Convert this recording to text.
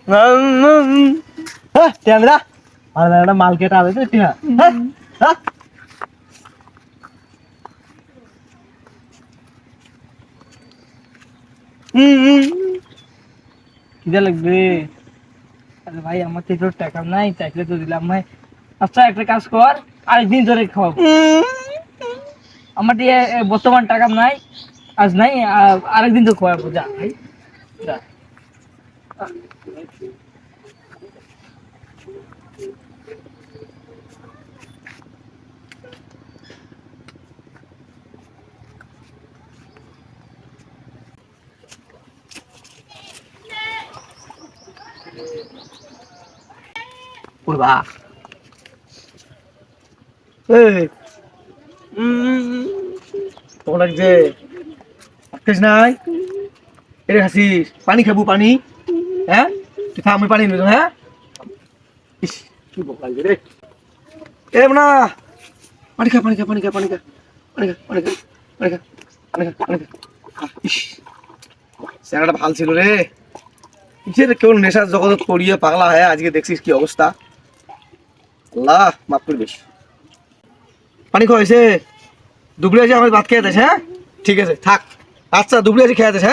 হ্যাঁ টিয়া আর একটা মাল কেটে আবে তো টিয়া হ্যাঁ হ্যাঁ খিদে লাগবে। আরে ভাই আমার তো একটু টাকা নাই, চাইলে তো দিলাম ভাই। আচ্ছা একটা কাজ কর, আরেকদিন ধরে খাওয়াবো। আমার দিয়ে বর্তমান টাকা নাই, আজ নাই, আরেকদিন তো খাওয়াবো। যা ভাই যা। পড়বা এই তোর লাগছে খাস নাই? এটা খাসিস? পানি খাবো পানি? হ্যাঁ তুই খা, আমি পানি নিলাম। হ্যাঁ ইস কি ভোক লাগছে রে। এ না পানি খা পানি খা পানি খা পানি খা পানি খা পানি খা পানি খা পানি খা পানি খা। ইস স্যারটা ভাল ছিল রে। কিসের কেউ নেশার জগৎ পড়িয়ে পাগলা হয়, আজকে দেখছিস কি অবস্থা। আল্লাহ মাফ করবিস। পানি খাওয়াইছে? দুপুরে এসে আমার ভাত খেয়ে যাস? হ্যাঁ ঠিক আছে থাক। আচ্ছা দুপুরে এসে খেয়ে যাস। হ্যাঁ।